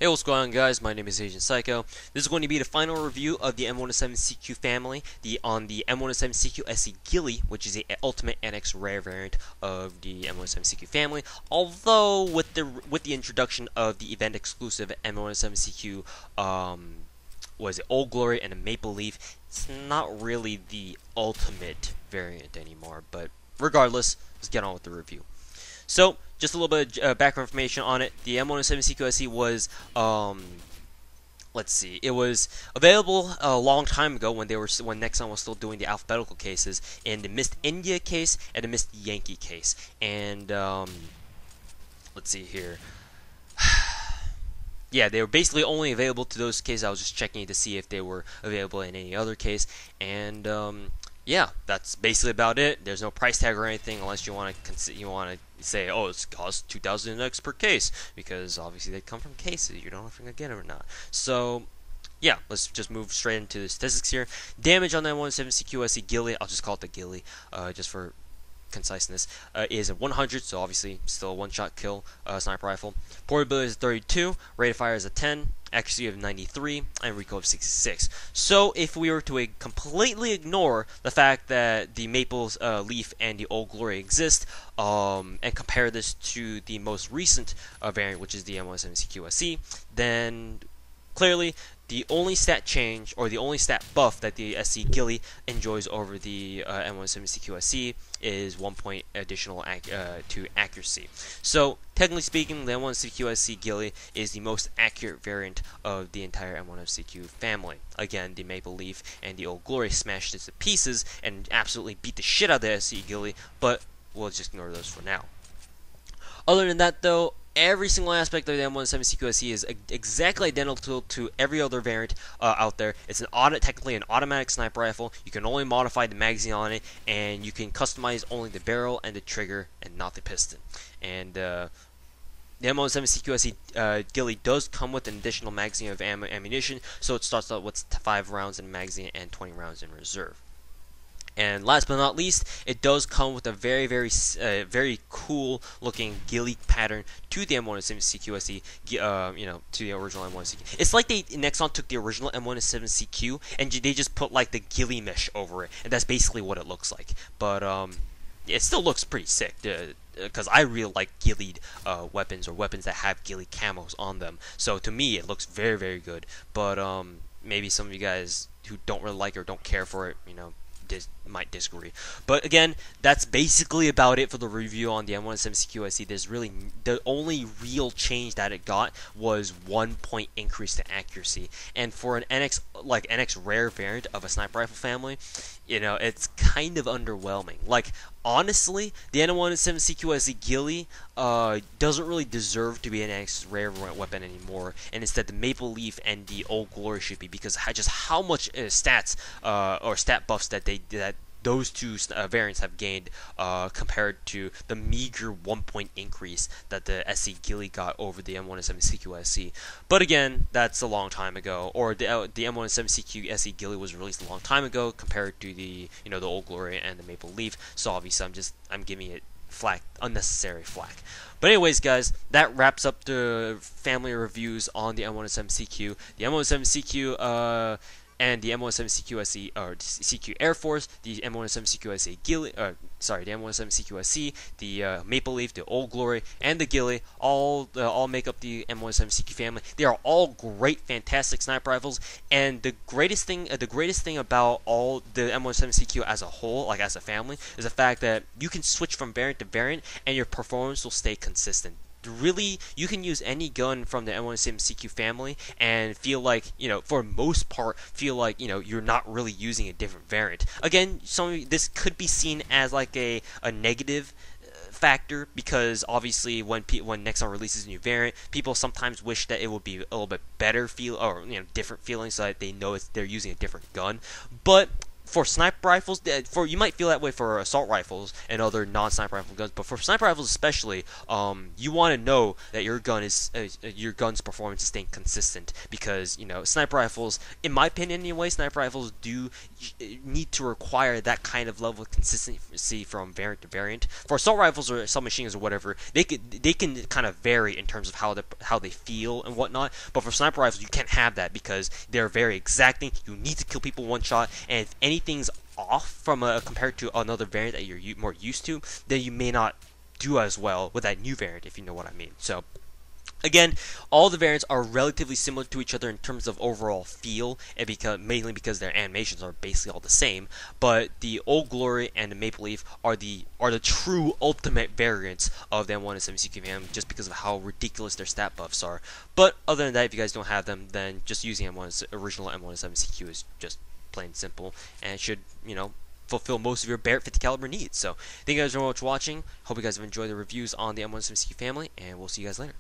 Hey, what's going on, guys? My name is Agent Psycho. This is going to be the final review of the M107-CQ family, on the M107-CQ SE Ghillie, which is the ultimate NX rare variant of the M107-CQ family. Although with the introduction of the event exclusive M107-CQ, was it Old Glory and a Maple Leaf, it's not really the ultimate variant anymore. But regardless, let's get on with the review. So, just a little bit of background information on it. The M107-CQ SE was, let's see, it was available a long time ago when Nexon was still doing the alphabetical cases in the MYST India case and the MYST Yankee case. And let's see here. Yeah, they were basically only available to those cases. I was just checking to see if they were available in any other case, and yeah, that's basically about it. There's no price tag or anything, unless you want to say, oh, it's cost 2,000 X per case, because obviously they come from cases. You don't know if you're gonna get it or not. So yeah, let's just move straight into the statistics here. Damage on that M107-CQ SE Ghillie, I'll just call it the Ghillie, just for conciseness, is a 100, so obviously still a one-shot kill sniper rifle. Portability is 32, rate of fire is a 10, accuracy of 93, and recoil of 66. So if we were to completely ignore the fact that the Maple Leaf and the Old Glory exist, and compare this to the most recent variant, which is the M107-CQ SE, then clearly the only stat change, or the only stat buff that the SE Ghillie enjoys over the M107-CQ SE is 1 point additional to accuracy. So, technically speaking, the M107-CQ SE Ghillie is the most accurate variant of the entire M107-CQ family. Again, the Maple Leaf and the Old Glory smashed it to pieces and absolutely beat the shit out of the SE Ghillie, but we'll just ignore those for now. Other than that, though, every single aspect of the M107-CQ SE is exactly identical to every other variant out there. It's technically an automatic sniper rifle. You can only modify the magazine on it, and you can customize only the barrel and the trigger, and not the piston. And the M107-CQ SE Ghillie does come with an additional magazine of ammunition, so it starts out with 5 rounds in the magazine and 20 rounds in reserve. And last but not least, it does come with a very cool looking ghillie pattern to the M107-CQ SE, to the original M107-CQ. It's like Nexon took the original M107-CQ and they just put like the ghillie mesh over it, and that's basically what it looks like. But it still looks pretty sick, because I really like ghillie weapons, or weapons that have ghillie camos on them. So to me, it looks very good. But maybe some of you guys who don't really like it or don't care for it, might disagree. But again, that's basically about it for the review on the M107-CQ SE. There's really, the only real change that it got was 1 point increase to accuracy. And for an NX rare variant of a sniper rifle family, it's kind of underwhelming. Like, honestly, the M107-CQ SE Ghillie doesn't really deserve to be an NX rare weapon anymore, and instead the Maple Leaf and the Old Glory should be, because just how much stats or stat buffs that those two variants have gained compared to the meager 1 point increase that the SE Ghillie got over the M107-CQ SE. But again, that's a long time ago, or the M107-CQ SE Ghillie was released a long time ago compared to the the Old Glory and the Maple Leaf. So obviously I'm giving it unnecessary flack. But anyways, guys, that wraps up the family reviews on the M107-CQ. The M107-CQ and the M107-CQ SE, or CQ Air Force, the M107-CQ SE Ghillie, the M107-CQ SE, the Maple Leaf, the Old Glory, and the Ghillie all make up the M107-CQ family. They are all great, fantastic sniper rifles, and the greatest thing about all the M107-CQ as a whole, like as a family, is the fact that you can switch from variant to variant, and your performance will stay consistent. Really, you can use any gun from the M107-CQ family and feel like, for most part, you're not really using a different variant. Again, this could be seen as like a negative factor, because obviously when Nexon releases a new variant, people sometimes wish that it would be a little bit better different feeling, so that they know they're using a different gun. But for sniper rifles, you might feel that way for assault rifles and other non-sniper rifle guns, but for sniper rifles especially, you want to know that your gun's performance is staying consistent, because sniper rifles, in my opinion anyway, sniper rifles do need to require that kind of level of consistency from variant to variant. For assault rifles or submachine guns or whatever, they can kind of vary in terms of how they feel and whatnot. But for sniper rifles, you can't have that because they're very exacting. You need to kill people one shot, and if anything's off from compared to another variant that you're more used to, then you may not do as well with that new variant, if you know what I mean. So again, all the variants are relatively similar to each other in terms of overall feel, and mainly because their animations are basically all the same. But the Old Glory and the Maple Leaf are the true ultimate variants of the M107-CQ family, just because of how ridiculous their stat buffs are. But other than that, if you guys don't have them, then just using original M107-CQ is just plain simple, and it should fulfill most of your Barrett 50 caliber needs. So thank you guys very much for watching. Hope you guys have enjoyed the reviews on the M107-CQ family, and we'll see you guys later.